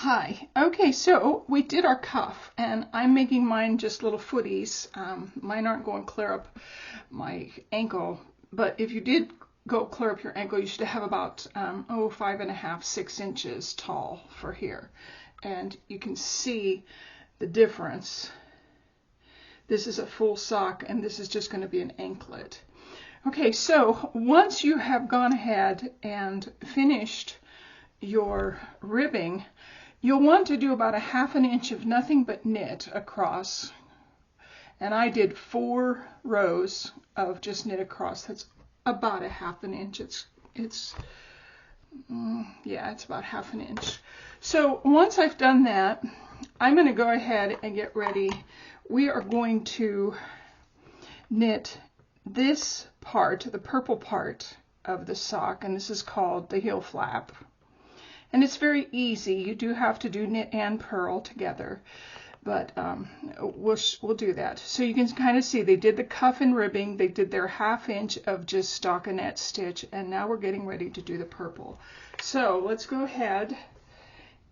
Hi. Okay, so we did our cuff, and I'm making mine just little footies. Mine aren't going clear up my ankle, but if you did go clear up your ankle, you should have about 5.5, 6 inches tall for here. And you can see the difference. This is a full sock, and this is just going to be an anklet. Okay, so once you have gone ahead and finished your ribbing, you'll want to do about 1/2 inch of nothing but knit across. And I did 4 rows of just knit across. That's about 1/2 inch. It's about 1/2 inch. So once I've done that, I'm going to go ahead and get ready. We are going to knit this part, the purple part of the sock, and this is called the heel flap. And it's very easy. You do have to do knit and purl together, but we'll do that. So you can kind of see they did the cuff and ribbing, they did their 1/2 inch of just stockinette stitch, and now we're getting ready to do the purple. So let's go ahead,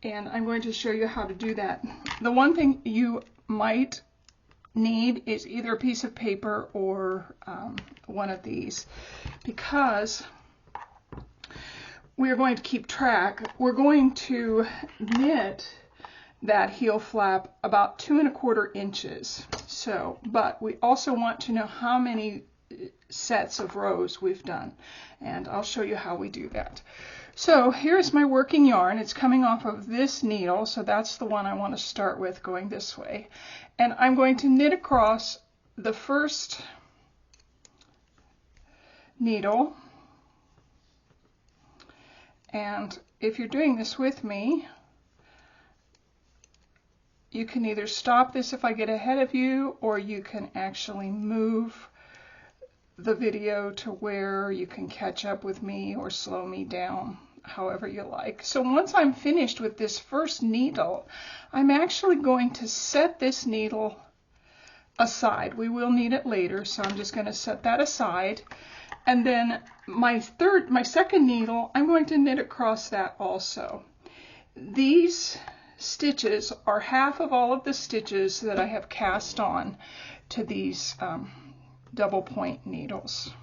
and I'm going to show you how to do that. The one thing you might need is either a piece of paper or one of these, because we're going to keep track. We're going to knit that heel flap about 2 1/4 inches. So, but we also want to know how many sets of rows we've done, and I'll show you how we do that. So here's my working yarn. It's coming off of this needle, so that's the one I want to start with, going this way. And I'm going to knit across the first needle. And if you're doing this with me, you can either stop this if I get ahead of you, or you can actually move the video to where you can catch up with me or slow me down, however you like. So once I'm finished with this first needle, I'm actually going to set this needle aside. We will need it later, so I'm just going to set that aside. And then my second needle, I'm going to knit across that also. These stitches are half of all of the stitches that I have cast on to these double point needles.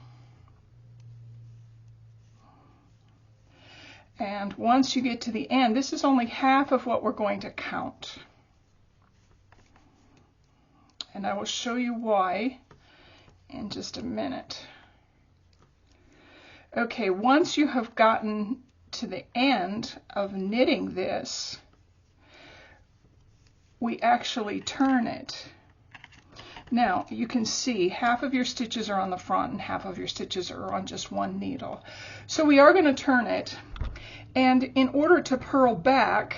And once you get to the end, this is only half of what we're going to count. And I will show you why in just a minute. Okay, once you have gotten to the end of knitting this, we actually turn it. Now, you can see half of your stitches are on the front and half of your stitches are on just one needle. So we are going to turn it, and in order to purl back,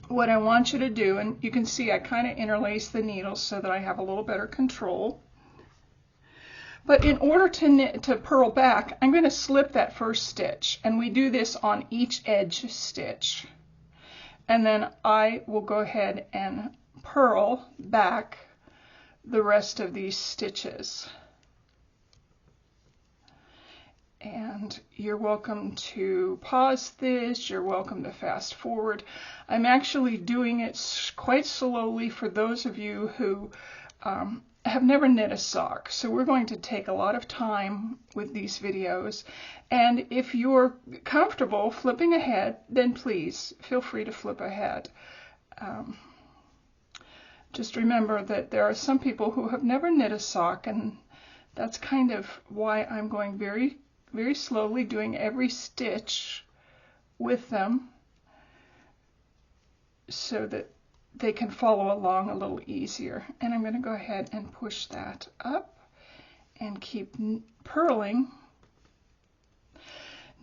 what I want you to do, and you can see I kind of interlace the needles so that I have a little better control. But in order to purl back, I'm going to slip that first stitch, and we do this on each edge stitch. And then I will go ahead and purl back the rest of these stitches. And you're welcome to pause this, you're welcome to fast forward. I'm actually doing it quite slowly for those of you who have never knit a sock. So we're going to take a lot of time with these videos. And if you're comfortable flipping ahead, then please feel free to flip ahead. Just remember that there are some people who have never knit a sock, and that's kind of why I'm going very, very slowly, doing every stitch with them so that they can follow along a little easier. And I'm going to go ahead and push that up and keep purling.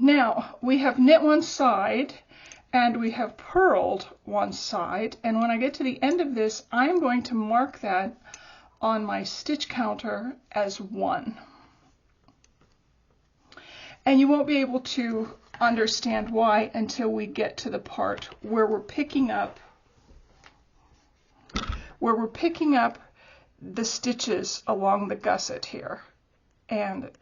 Now, we have knit one side and we have purled one side, and when I get to the end of this, I'm going to mark that on my stitch counter as 1. And you won't be able to understand why until we get to the part where we're picking up the stitches along the gusset here. And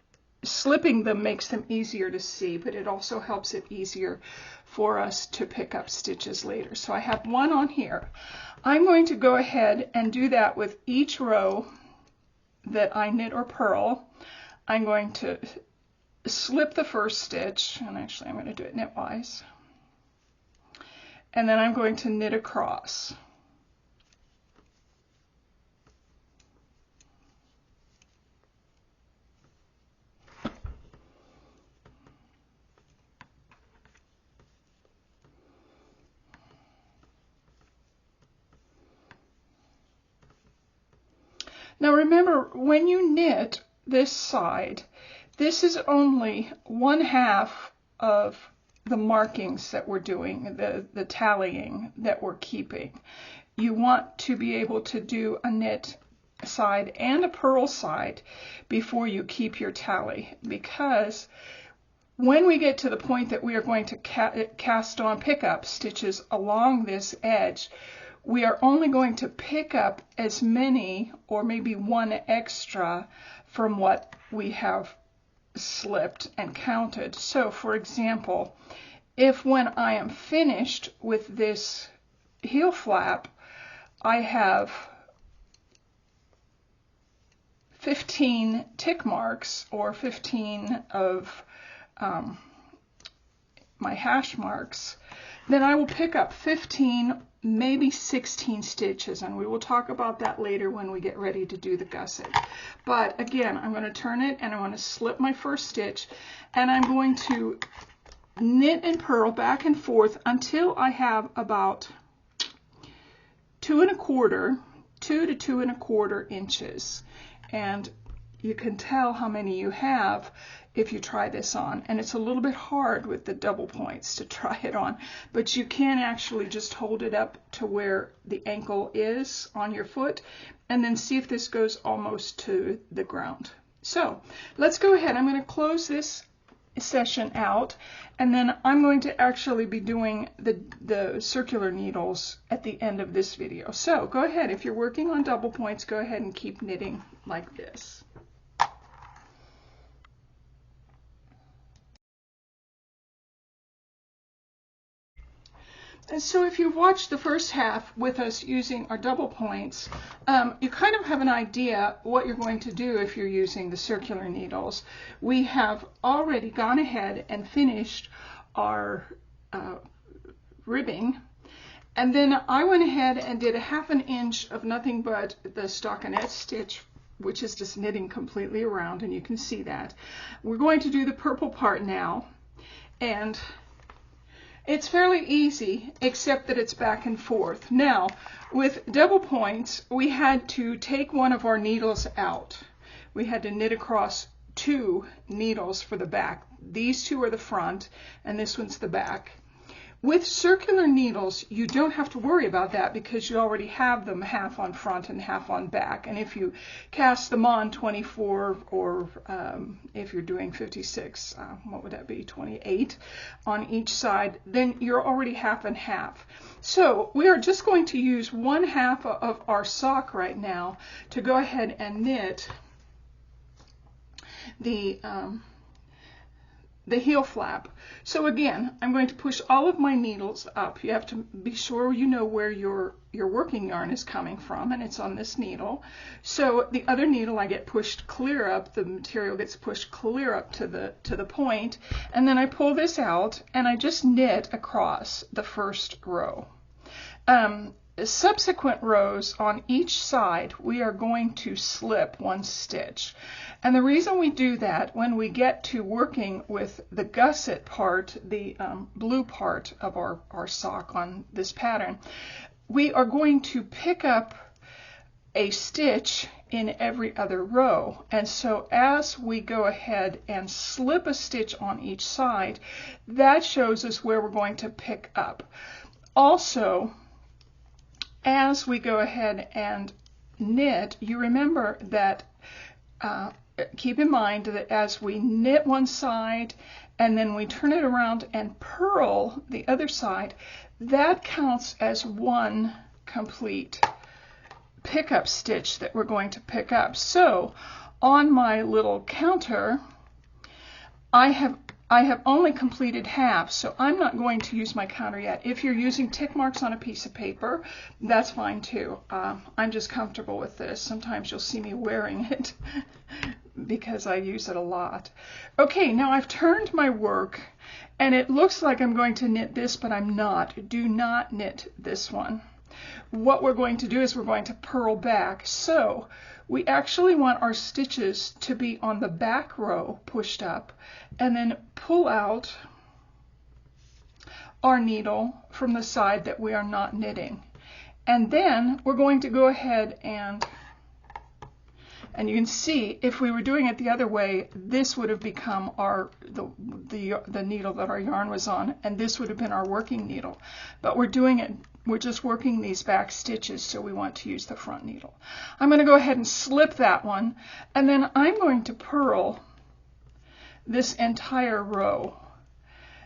slipping them makes them easier to see, but it also helps it easier for us to pick up stitches later. So I have one on here. I'm going to go ahead and do that with each row that I knit or purl. I'm going to slip the first stitch, and actually I'm going to do it knitwise, and then I'm going to knit across. Now remember, when you knit this side, this is only 1/2 of the markings that we're doing, the tallying that we're keeping. You want to be able to do a knit side and a purl side before you keep your tally, because when we get to the point that we are going to cast on pickup stitches along this edge, we are only going to pick up as many, or maybe one extra, from what we have slipped and counted. So for example, if when I am finished with this heel flap, I have 15 tick marks, or 15 of my hash marks, then I will pick up 15, maybe 16 stitches, and we will talk about that later when we get ready to do the gusset. But again, I'm going to turn it, and I'm going to slip my first stitch, and I'm going to knit and purl back and forth until I have about 2 to 2 1/4 inches. And you can tell how many you have if you try this on, and it's a little bit hard with the double points to try it on, but you can actually just hold it up to where the ankle is on your foot and then see if this goes almost to the ground. So let's go ahead. I'm going to close this session out, and then I'm going to actually be doing the circular needles at the end of this video. So go ahead, if you're working on double points, go ahead and keep knitting like this. And so if you've watched the first half with us using our double points, you kind of have an idea what you're going to do if you're using the circular needles. We have already gone ahead and finished our ribbing, and then I went ahead and did 1/2 inch of nothing but the stockinette stitch, which is just knitting completely around, and you can see that. We're going to do the purple part now, and it's fairly easy, except that it's back and forth. Now, with double points, we had to take one of our needles out. We had to knit across 2 needles for the back. These 2 are the front, and this one's the back. With circular needles, you don't have to worry about that because you already have them half on front and half on back. And if you cast them on 24, or if you're doing 56, what would that be, 28 on each side, then you're already half and half. So we are just going to use 1/2 of our sock right now to go ahead and knit the heel flap. So again, I'm going to push all of my needles up. You have to be sure you know where your working yarn is coming from, and it's on this needle. So the other needle I get pushed clear up, the material gets pushed clear up to the point, and then I pull this out and I just knit across the first row. Subsequent rows on each side, we are going to slip 1 stitch. And the reason we do that, when we get to working with the gusset part, the blue part of our sock on this pattern, we are going to pick up a stitch in every other row. And so as we go ahead and slip a stitch on each side, that shows us where we're going to pick up. Also, as we go ahead and knit, you remember that keep in mind that as we knit one side and then we turn it around and purl the other side, that counts as 1 complete pickup stitch that we're going to pick up. So on my little counter, I have only completed half, so I'm not going to use my counter yet. If you're using tick marks on a piece of paper, that's fine too. I'm just comfortable with this. Sometimes you'll see me wearing it because I use it a lot. Okay, now I've turned my work, and it looks like I'm going to knit this, but I'm not. Do not knit this one. What we're going to do is we're going to purl back. So we actually want our stitches to be on the back row pushed up, and then pull out our needle from the side that we are not knitting. And then we're going to go ahead and you can see if we were doing it the other way, this would have become the needle that our yarn was on, and this would have been our working needle. But we're just working these back stitches, so we want to use the front needle. I'm going to go ahead and slip that one, and then I'm going to purl this entire row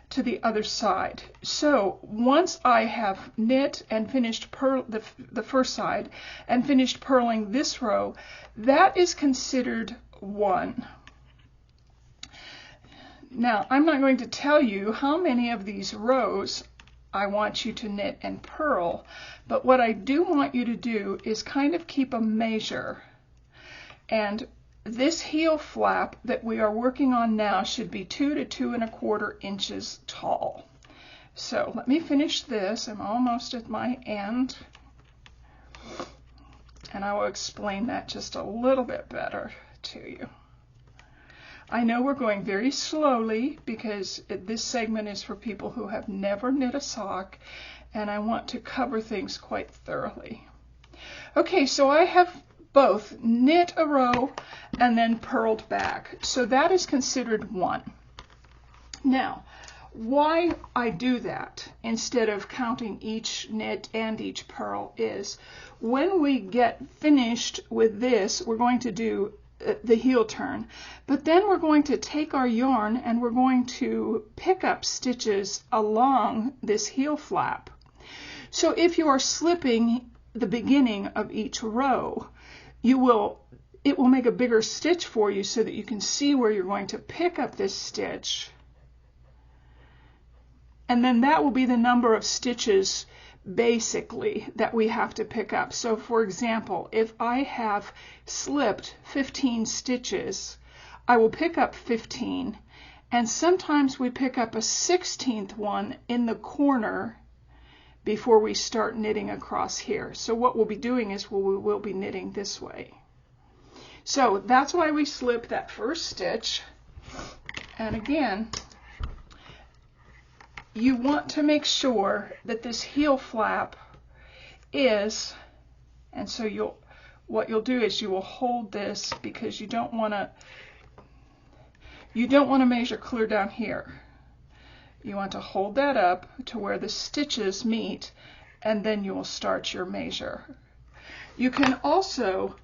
to the other side. So once I have knit and finished the first side and finished purling this row, that is considered one. Now, I'm not going to tell you how many of these rows I want you to knit and purl, but what I do want you to do is kind of keep a measure. And this heel flap that we are working on now should be 2 to 2¼ inches tall. So let me finish this. I'm almost at my end, and I will explain that just a little bit better to you. I know we're going very slowly because this segment is for people who have never knit a sock, and I want to cover things quite thoroughly. Okay, so I have both knit a row and then purled back. So that is considered one. Now, why I do that instead of counting each knit and each purl is when we get finished with this, we're going to do the heel turn, but then we're going to take our yarn and we're going to pick up stitches along this heel flap. So if you are slipping the beginning of each row, it will make a bigger stitch for you so that you can see where you're going to pick up this stitch. And then that will be the number of stitches basically that we have to pick up. So for example, if I have slipped 15 stitches, I will pick up 15, and sometimes we pick up a 16th one in the corner before we start knitting across here. So what we'll be doing is we will be knitting this way. So that's why we slip that first stitch. And again, you want to make sure that this heel flap is, and so what you'll do is you will hold this because you don't want to measure clear down here. You want to hold that up to where the stitches meet, and then you will start your measure. You can also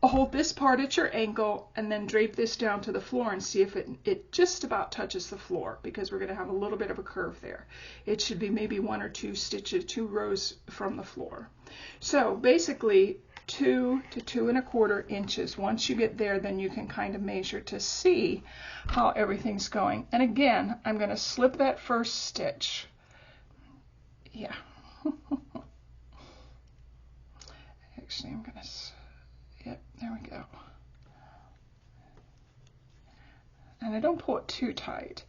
hold this part at your ankle and then drape this down to the floor and see if it just about touches the floor, because we're going to have a little bit of a curve there. It should be maybe 1 or 2 stitches, 2 rows from the floor. So basically 2 to 2¼ inches. Once you get there, then you can kind of measure to see how everything's going. And again, I'm going to slip that first stitch. Yeah. Actually, I'm going to, yep, there we go. And I don't pull it too tight,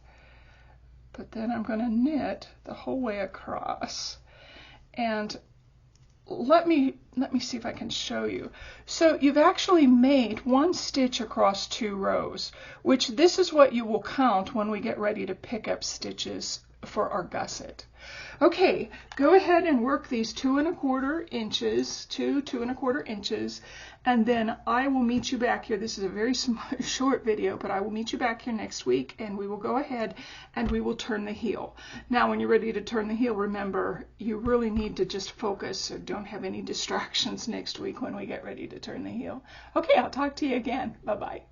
but then I'm going to knit the whole way across. And let me see if I can show you. So you've actually made 1 stitch across 2 rows, which this is what you will count when we get ready to pick up stitches for our gusset. Okay, go ahead and work these 2¼ inches, 2¼ inches, and then I will meet you back here. This is a very short video, but I will meet you back here next week, and we will go ahead and we will turn the heel. Now, when you're ready to turn the heel, remember, you really need to just focus, so don't have any distractions next week when we get ready to turn the heel. Okay, I'll talk to you again. Bye-bye.